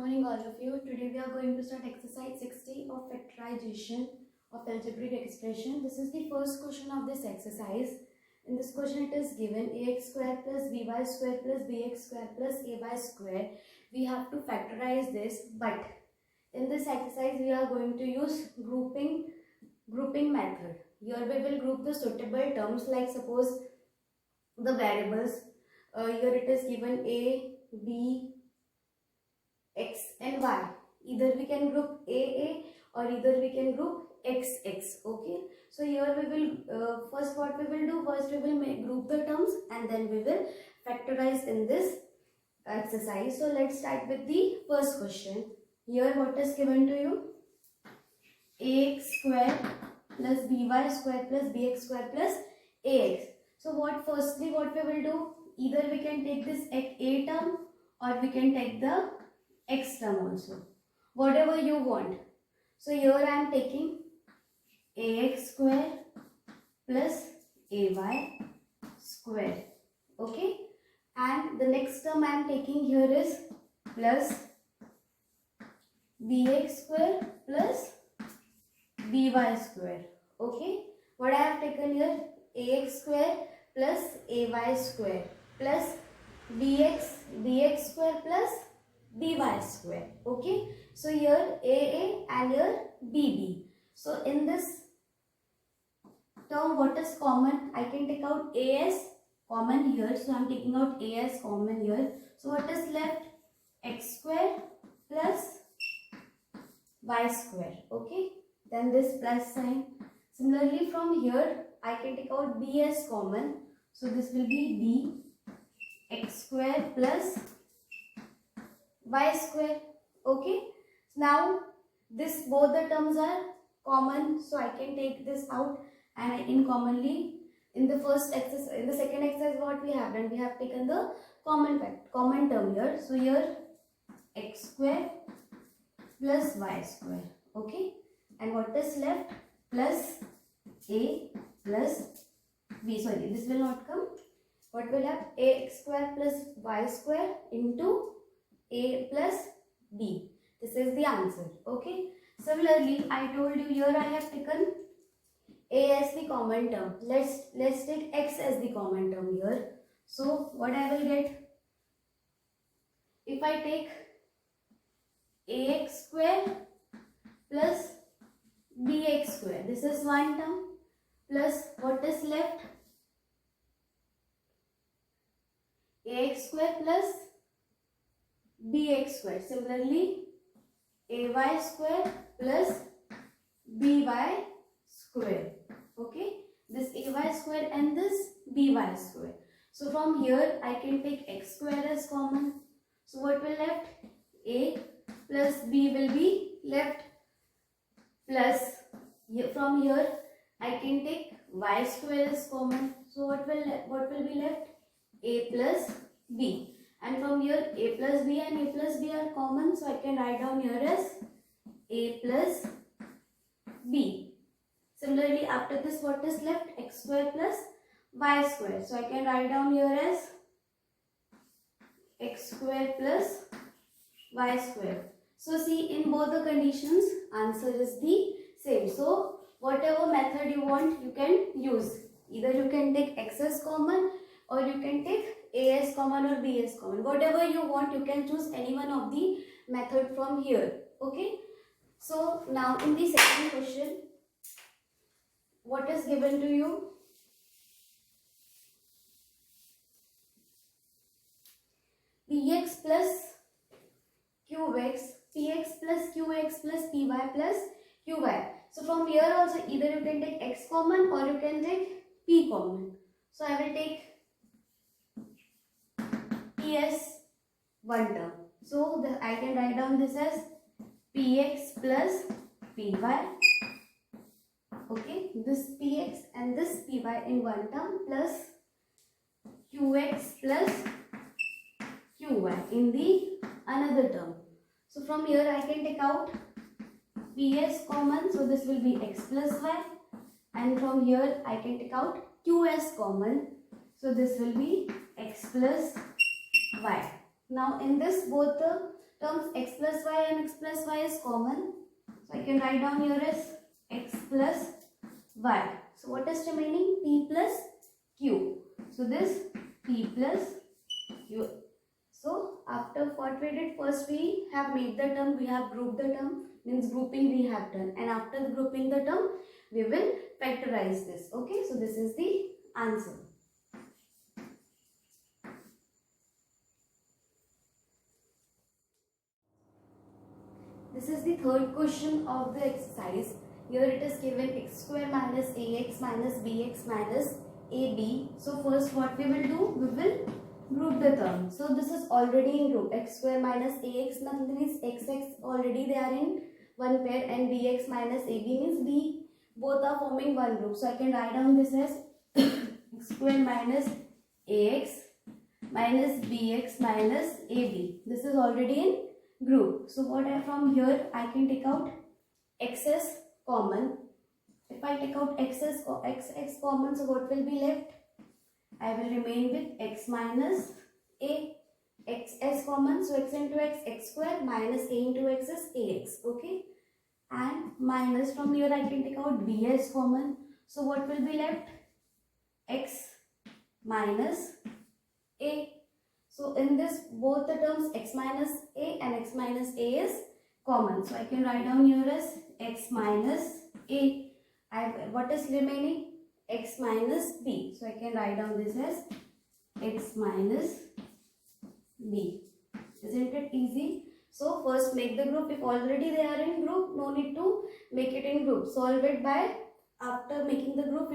morning all of you. Today we are going to start exercise 60 of factorization of algebraic expression. This is the first question of this exercise. In this question it is given ax square plus by square plus bx square plus ay square. We have to factorize this, but in this exercise we are going to use grouping method. Here we will group the suitable terms, like suppose the variables. Here it is given a, b, x and y. Either we can group a or either we can group x. Okay, so here we will first what we will do, first we will group the terms and then we will factorize in this exercise. So let's start with the first question. Here what is given to you? Ax square plus by square plus bx square plus ax. So what we will do, either we can take this a term or we can take the x term also, whatever you want. So here I am taking ax square plus ay square. Okay, and the next term I am taking here is plus bx square plus by square. Okay, what I have taken here, ax square plus ay square plus bx square plus by square. Okay, so here a and here bb. So in this term what is common, I can take out as common here, so I am taking out as common here. So what is left? X square plus y square. Okay, then this plus sign. Similarly from here I can take out b as common, so this will be b x square plus y square. Okay, now this both the terms are common, so I can take this out and in commonly in the first exercise, in the second exercise what we have done, we have taken the common term here. So here x square plus y square. Okay, and what is left? Plus a plus b. Sorry, this will not come. What will have? Ax square plus y square into a plus b. This is the answer. Okay, similarly I told you here I have taken a as the common term. Let's take x as the common term here. So what I will get, if I take ax square plus bx square, this is one term, plus what is left? Ax square plus bx square. Similarly ay square plus by square. Okay, this ay square and this by square. So from here I can take x square as common. So what will left? A plus b will be left, plus from here I can take y square as common. So what will be left? A plus b. And from here a plus b and a plus b are common, so I can write down here as a plus b. Similarly after this what is left? X square plus y square. So I can write down here as x square plus y square. So see, in both the conditions answer is the same. So whatever method you want you can use. Either you can take x as common or you can take a as common or b as common. Whatever you want you can choose any one of the method from here. Okay, so now in the second question what is given to you? px plus qx plus py plus qy. So from here also either you can take x common or you can take p common. So I will take p as one term. So I can write down this as px plus py. Okay, this px and this py in one term plus qx plus qy in the another term. So from here I can take out p as common, so this will be x plus y, and from here I can take out q as common, so this will be x plus y. Now in this both the terms x plus y and x plus y is common. So I can write down here as x plus y. So what is remaining? P plus q. So this P plus q. So after what we did, first we have made the term, we have grouped the term, means grouping we have done, and after the grouping the term we will factorize this. Okay, so this is the answer. This is the third question of the exercise. Here it is given x square minus ax minus bx minus ab. So first what we will do, we will group the term. So this is already in group. X square minus ax means xx already they are in one pair, and bx minus ab means b. Both are forming one group. So I can write down this as x square minus ax minus bx minus ab. This is already in group. So what I from here I can take out x as common. If I take out x common, so what will be left? I will remain with x minus a. X as common, so x into x square, minus a into x is ax. Okay, and minus from here I can take out b as common. So what will be left? X minus a. So in this both the terms x minus a and x minus a is common. So I can write down here as x minus a. What is remaining? X minus b. So I can write down this as x minus b. Isn't it easy? So first make the group. If already they are in group, no need to make it in group. Solve it by, after making the group,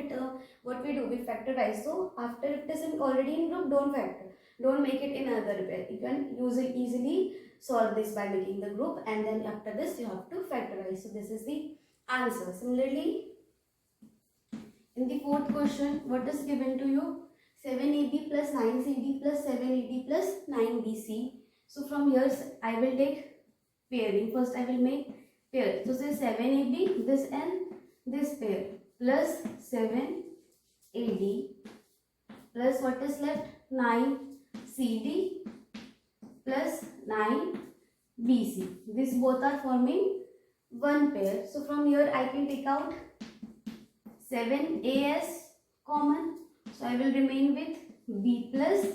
what we do, we factorize. So after it is already in group, don't factor. Don't make it in another pair. You can easily solve this by making the group, and then after this you have to factorize. So this is the answer. Similarly, in the fourth question, what is given to you? 7ab plus 9cd plus 7ad plus 9bc. So from here I will take pairing. First I will make pair. So say 7ab, this and this pair, plus 7ad plus what is left? 9cd plus 9bc. These both are forming one pair. So from here I can take out 7a as common. So I will remain with b plus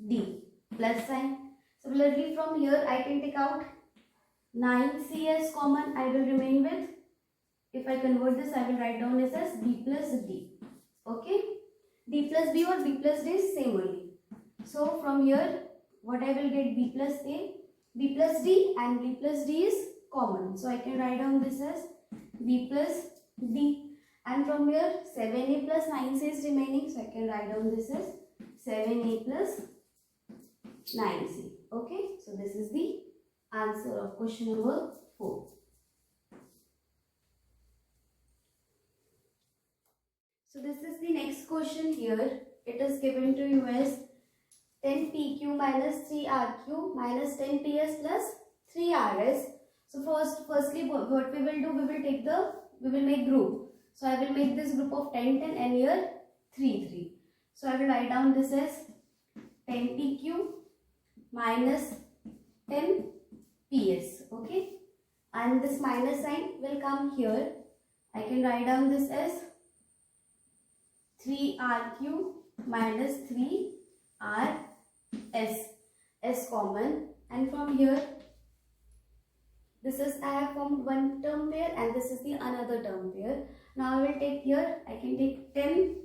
d plus sign. Similarly from here I can take out 9c as common. I will remain with, if I convert this I will write down this as b plus d. Okay, d plus b or b plus d is same only. So from here what I will get, b plus a, b plus d, and b plus d is common. So I can write down this as b plus d. And from here 7a plus 9c is remaining. So I can write down this as 7a plus 9c. Okay, so this is the answer of question number 4. So this is the next question here. It is given to you as 10pq minus 3rq minus 10ps plus 3rs. So firstly what we will do, we will make group. So I will make this group of 10, 10, and here 3, 3. So I will write down this as 10pq minus 10ps. Okay, and this minus sign will come here. I can write down this as 3rq minus 3rs as common, and from here this is, I have formed one term pair and this is the another term pair. Now I will take here, I can take 10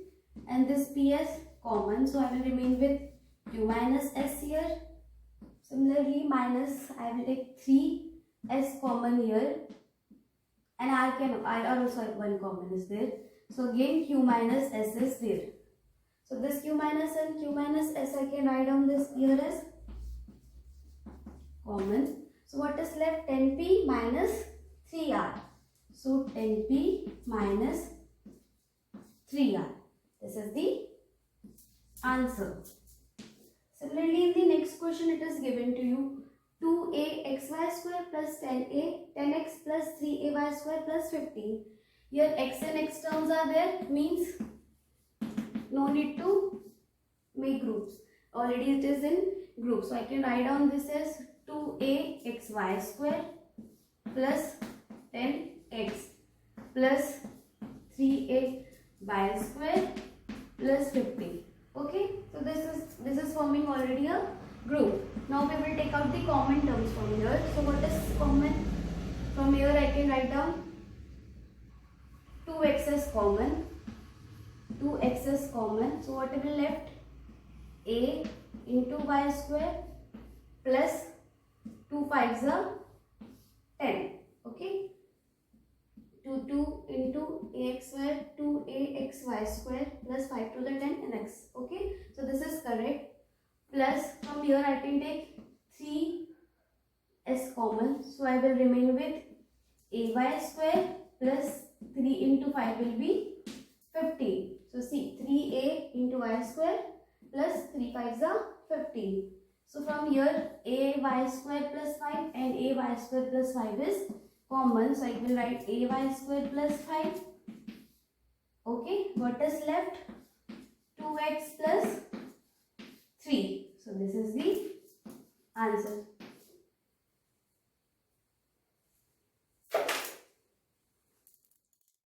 and this ps common, so I will remain with q minus s here. Similarly minus, I will take 3 s common here, and I also have one common is there. So again q minus s is there. So this q minus and q minus s I can write down this here as common. So what is left? 10p minus 3r. So 10p minus 3r. This is the answer. Similarly, in the next question it is given to you 2axy square plus 10x plus 3ay square plus 15. Here x and x terms are there, means no need to make groups. Already it is in group. So I can write down this as 2axy square plus 10x plus 3ay square plus 50. Okay, so this is forming already a group. Now we will take out the common terms from here. So what is common? From here I can write down 2x is common. 2x is common. So what will left? A into y square plus 2 5s are 10. Okay. 2 into ax square 2axy square plus 5 to the 10 and x. Okay. So this is correct. Plus from here I can take 3 as common. So I will remain with ay square plus 3 into 5 will be 50. So see 3a into y square plus 3 5s are 50. So from here ay square plus 5 and ay square plus 5 is common. So I will write ay square plus 5. Okay, what is left? 2x plus 3. So this is the answer.